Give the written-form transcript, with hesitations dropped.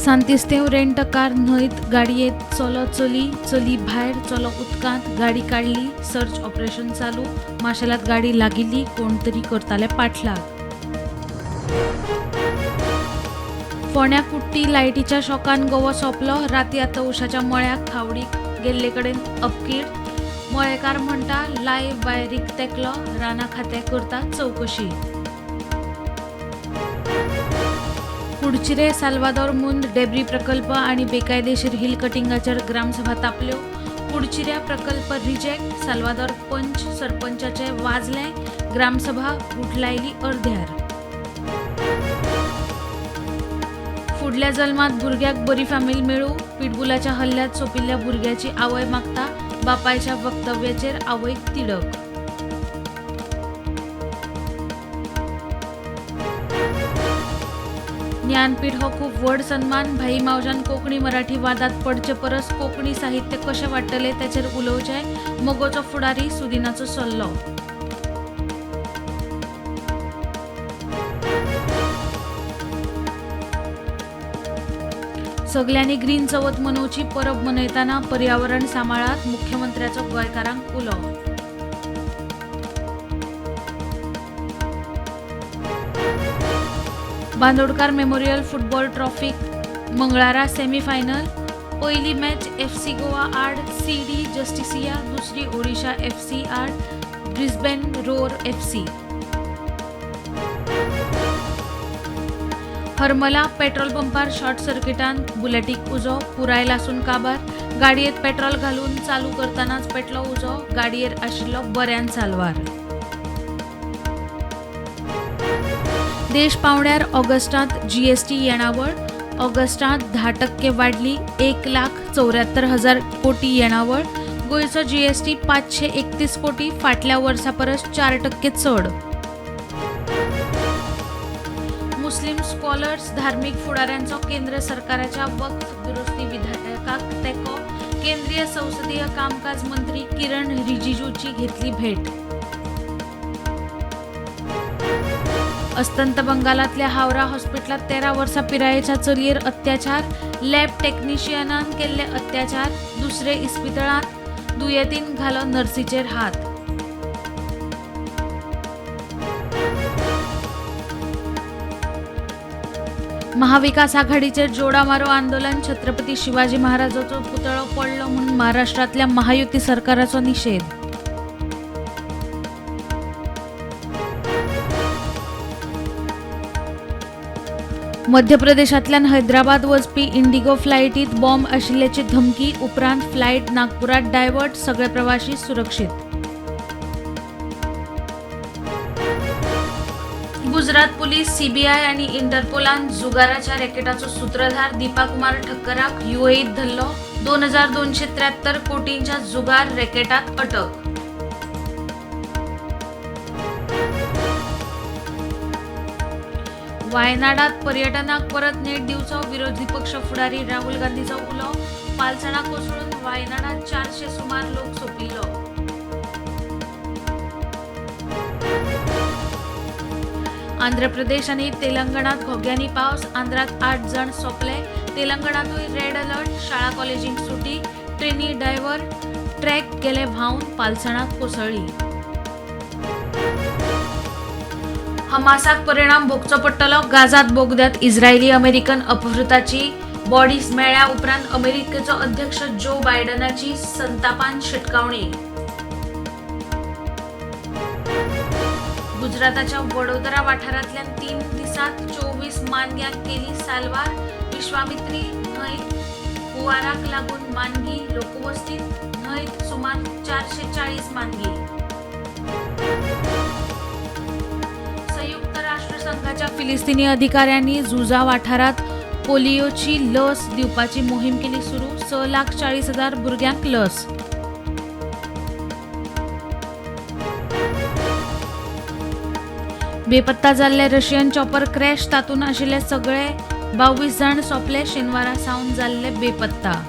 Santestev rent car न्हंयत गाडयेत चलो चली भायर चलो उदकांत गाडी काडली सर्च ऑपरेशन चालू माशेलात गाडी लागिल्ली कोण तरी करताले पाठलाग फोण्या कुट्टी लायटीच्या शॉकान गोवो सोंपलो राती आतां उशाच्या मळ्याक खावडीक गेल्ले कडेन अपकीड मळेकार म्हणटा लायव्ह वायरीक तेकलो राना खातें करता चवकशी कुडचिरे साल्वादोर मुंद डेब्री प्रकल्प आणि बेकायदेशीर हिल कटिंगाचेर ग्रामसभा तापल्यो कुडचिऱ्या प्रकल्प रिजेक्ट साल्वादोर पंच सरपंचाचे वाजले ग्रामसभा उठलायली अर्ध्यार फुडल्या जल्मात भुरग्याक बरी फामील मेळू पिटबुलाच्या हल्ल्यात सोपिल्ल्या भुरग्याची आवय मागता बापायच्या वक्तव्याचेर आवयक तिडक ज्ञानपीठ हो खूप व्हड सन्मान भाई मावजान कोंकणी मराठी वादात पडचे परस कोंकणी साहित्य कशें वाडटले त्याचेर उलोवचें मोगोचो फुडारी सुदिनाचो सल्लो सगळ्यांनी ग्रीन चवथ मनोवची परब मनयतना पर्यावरण सांबाळात मुख्यमंत्र्याचो गोंयकारांक उलो बांदोडकार मेमोरियल फुटबॉल ट्रॉफीक मंगळारा सेमीफायनल पयली मॅच FC गोवा आड CD जस्टिसिया दुसरी ओडिशा FC आड ब्रिस्बेन रोर FC हरमला पेट्रोल पंपार शॉर्ट सर्किटान बुलेटीक उजो पुराय लासून काबार गाडयेत पेट्रोल घालून चालू करतानाच पेटलो उजो गाडयेर आशिल्लो बऱ्यान साल्वार देश पावण्यार ऑगस्टांत GST येणावळ ऑगस्टांत 10% वाढली 1,74,000 कोटी येणावळ गोंयचो GST 531 कोटी फाटल्या वर्सा परस 4% चड मुस्लिम स्कॉलर्स धार्मिक फुडाऱ्यांचो केंद्र सरकाराच्या वक्फ दुरुस्ती विधेयकाक तेको केंद्रीय संसदीय कामकाज मंत्री किरण रिजिजूची घेतली भेट अस्तंत बंगालातल्या हावरा हॉस्पिटलात 13 वर्सां पिरायेच्या चलयेर अत्याचार लॅब टेक्निशियनान केल्ले अत्याचार दुसरे इस्पितळांत दुयेतीन घालो नर्सीचेर हात महाविकास आघाडीचेर जोडा मारो आंदोलन छत्रपती शिवाजी महाराजाचो पुतळो पडलो म्हणून महाराष्ट्रातल्या महायुती सरकाराचो निषेध मध्य प्रदेशातल्यान हैदराबाद वचपी इंडिगो फ्लायटीत बॉम्ब आशिल्ल्याची धमकी उपरांत फ्लायट नागपुरात डायवर्ट सगळे प्रवासी सुरक्षीत गुजरात पुलीस CBI आणि इंटरपोलान जुगाराच्या रॅकेटाचो सूत्रधार दीपा कुमार ठक्कराक UAEत धरलो 2,273 कोटींच्या जुगार रॅकेटात अटक वायनाडात पर्यटनाक परत नेट दिवचो विरोधी पक्ष फुडारी राहुल गांधीचो उलो पालसणा कोसळून वायनाडात 400 सुमार लोक सोपिल्लो आंध्र प्रदेश आणि तेलंगणात घोग्यांनी पावस आंध्रात 8 जण सोपले तेलंगणातूय रेड अलर्ट शाळा कॉलेजींक सुटी ट्रेनी ड्रायव्हर ट्रॅक गेले व्हांवन पालसणाक कोसळ्ळी हमासाक परिणाम भोगचो पडटलो गाजात बोगद्यात इस्रायली अमेरिकन अपहृताची बॉडीज मेळ्ळ्या उपरांत अमेरिकेचो अध्यक्ष जो बायडनाची संतापान शिटकावणी गुजराताच्या वडोदरा वाठारांतल्यान 3 दिसांत 24 मानग्यांक केली साल्वार विश्वामित्री न्हंयत हुंवाराक लागून मानगी लोकवस्तीत न्हंयत सुमार 440 मानगी संघाच्या फिलिस्तीनी अधिकाऱ्यांनी जुजा वाठारात पोलिओची लस दिवपाची मोहीम केली सुरू 6,40,000 भुरग्यांक लस बेपत्ता जाल्ले रशियन चॉपर क्रॅश तातूंत आशिल्ले सगळे 22 जाण सोंपले शेनवारा सावन जाल्ले बेपत्ता